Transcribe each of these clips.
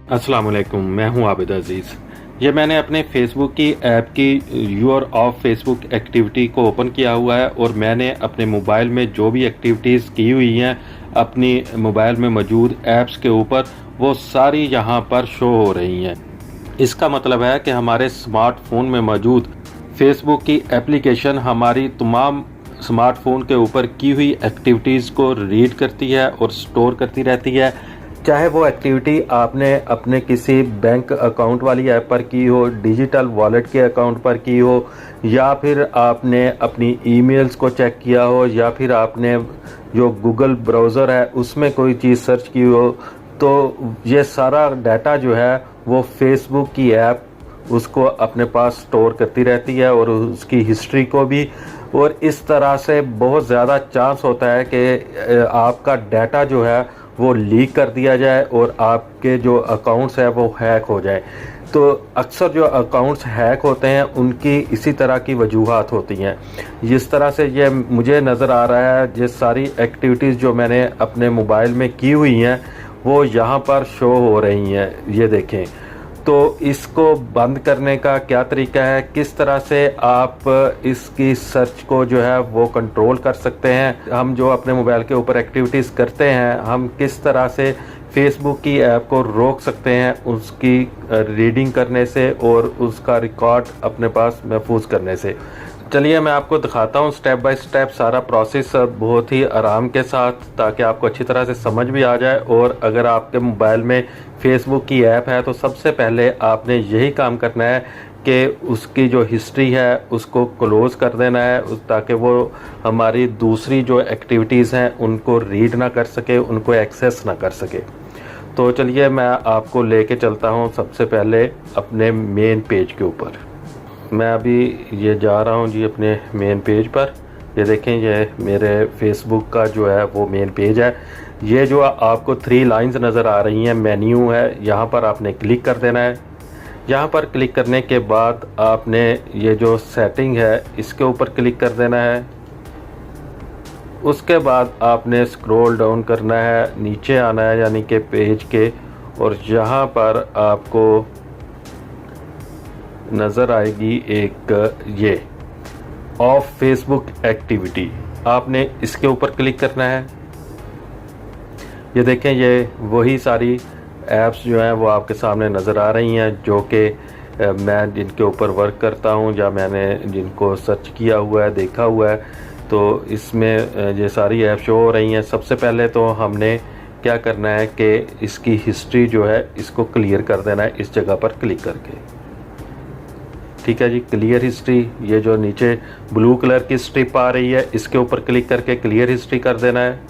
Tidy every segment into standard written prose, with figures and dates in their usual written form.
अस्सलाम वालेकुम, मैं हूं आबिद अजीज़। ये मैंने अपने फेसबुक की ऐप की यूर ऑफ फेसबुक एक्टिविटी को ओपन किया हुआ है और मैंने अपने मोबाइल में जो भी एक्टिविटीज़ की हुई हैं अपनी मोबाइल में मौजूद ऐप्स के ऊपर, वो सारी यहाँ पर शो हो रही हैं। इसका मतलब है कि हमारे स्मार्टफोन में मौजूद फेसबुक की एप्लीकेशन हमारी तमाम स्मार्टफोन के ऊपर की हुई एक्टिविटीज़ को रीड करती है और स्टोर करती रहती है। चाहे वो एक्टिविटी आपने अपने किसी बैंक अकाउंट वाली ऐप पर की हो, डिजिटल वॉलेट के अकाउंट पर की हो, या फिर आपने अपनी ईमेल्स को चेक किया हो, या फिर आपने जो गूगल ब्राउज़र है उसमें कोई चीज़ सर्च की हो, तो ये सारा डाटा जो है वो फेसबुक की ऐप उसको अपने पास स्टोर करती रहती है और उसकी हिस्ट्री को भी। और इस तरह से बहुत ज़्यादा चांस होता है कि आपका डाटा जो है वो लीक कर दिया जाए और आपके जो अकाउंट्स है वो हैक हो जाए। तो अक्सर जो अकाउंट्स हैक होते हैं उनकी इसी तरह की वजूहात होती हैं। जिस तरह से ये मुझे नज़र आ रहा है, ये सारी एक्टिविटीज़ जो मैंने अपने मोबाइल में की हुई हैं वो यहाँ पर शो हो रही हैं, ये देखें। तो इसको बंद करने का क्या तरीका है, किस तरह से आप इसकी सर्च को जो है वो कंट्रोल कर सकते हैं, हम जो अपने मोबाइल के ऊपर एक्टिविटीज़ करते हैं हम किस तरह से फेसबुक की ऐप को रोक सकते हैं उसकी रीडिंग करने से और उसका रिकॉर्ड अपने पास महफूज करने से। चलिए मैं आपको दिखाता हूँ स्टेप बाय स्टेप सारा प्रोसेस बहुत ही आराम के साथ, ताकि आपको अच्छी तरह से समझ भी आ जाए। और अगर आपके मोबाइल में फेसबुक की ऐप है तो सबसे पहले आपने यही काम करना है कि उसकी जो हिस्ट्री है उसको क्लोज़ कर देना है, ताकि वो हमारी दूसरी जो एक्टिविटीज़ हैं उनको रीड ना कर सके, उनको एक्सेस ना कर सके। तो चलिए मैं आपको लेके चलता हूँ सबसे पहले अपने मेन पेज के ऊपर। मैं अभी ये जा रहा हूँ जी अपने मेन पेज पर। ये देखें, ये मेरे फेसबुक का जो है वो मेन पेज है। ये जो आपको 3 लाइंस नज़र आ रही हैं, मेन्यू है, यहाँ पर आपने क्लिक कर देना है। यहाँ पर क्लिक करने के बाद आपने ये जो सेटिंग है इसके ऊपर क्लिक कर देना है। उसके बाद आपने स्क्रॉल डाउन करना है, नीचे आना है यानी कि पेज के, और यहाँ पर आपको नज़र आएगी एक ये ऑफ फेसबुक एक्टिविटी, आपने इसके ऊपर क्लिक करना है। ये देखें, ये वही सारी ऐप्स जो हैं वो आपके सामने नज़र आ रही हैं जो कि मैं जिनके ऊपर वर्क करता हूं या मैंने जिनको सर्च किया हुआ है, देखा हुआ है। तो इसमें ये सारी ऐप शो हो रही हैं। सबसे पहले तो हमने क्या करना है कि इसकी हिस्ट्री जो है इसको क्लियर कर देना है इस जगह पर क्लिक करके। ठीक है जी, क्लियर हिस्ट्री, ये जो नीचे ब्लू कलर की स्ट्रिप आ रही है इसके ऊपर क्लिक करके क्लियर हिस्ट्री कर देना है।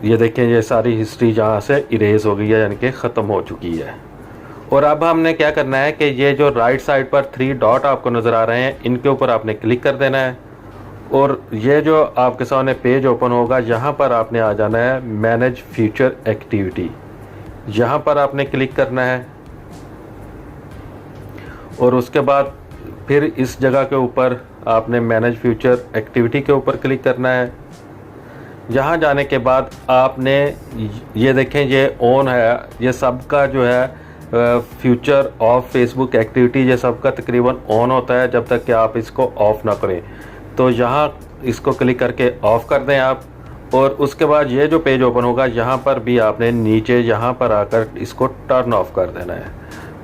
ये देखें, ये सारी हिस्ट्री जहाँ से इरेज हो गई है यानी कि ख़त्म हो चुकी है। और अब हमने क्या करना है कि ये जो राइट साइड पर 3 डॉट आपको नज़र आ रहे हैं इनके ऊपर आपने क्लिक कर देना है और ये जो आपके सामने पेज ओपन होगा यहाँ पर आपने आ जाना है मैनेज फ्यूचर एक्टिविटी, यहाँ पर आपने क्लिक करना है। और उसके बाद फिर इस जगह के ऊपर आपने मैनेज फ्यूचर एक्टिविटी के ऊपर क्लिक करना है। यहाँ जाने के बाद आपने ये देखें, ये ऑन है, ये सबका जो है फ्यूचर ऑफ फेसबुक एक्टिविटी, ये सबका तकरीबन ऑन होता है जब तक कि आप इसको ऑफ़ ना करें। तो यहाँ इसको क्लिक करके ऑफ़ कर दें आप। और उसके बाद ये जो पेज ओपन होगा यहाँ पर भी आपने नीचे यहाँ पर आकर इसको टर्न ऑफ कर देना है।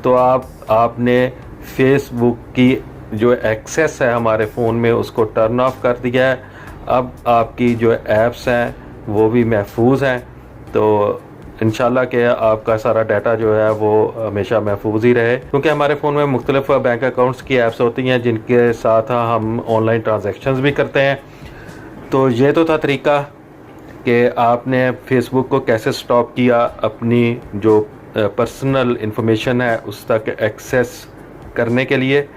तो आपने फेसबुक की जो एक्सेस है हमारे फ़ोन में उसको टर्न ऑफ कर दिया है। अब आपकी जो ऐप्स हैं वो भी महफूज हैं। तो इंशाल्लाह कि आपका सारा डाटा जो है वो हमेशा महफूज ही रहे, क्योंकि हमारे फ़ोन में मुख्तलिफ बैंक अकाउंट्स की ऐप्स होती हैं जिनके साथ हम ऑनलाइन ट्रांजैक्शंस भी करते हैं। तो ये तो था तरीका कि आपने फेसबुक को कैसे स्टॉप किया, अपनी जो पर्सनल इंफॉर्मेशन है उस तक एक्सेस करने के लिए।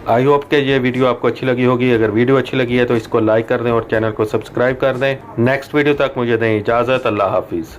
आई होप कि ये वीडियो आपको अच्छी लगी होगी। अगर वीडियो अच्छी लगी है तो इसको लाइक कर दें और चैनल को सब्सक्राइब कर दें। नेक्स्ट वीडियो तक मुझे दें इजाज़त। अल्लाह हाफिज़।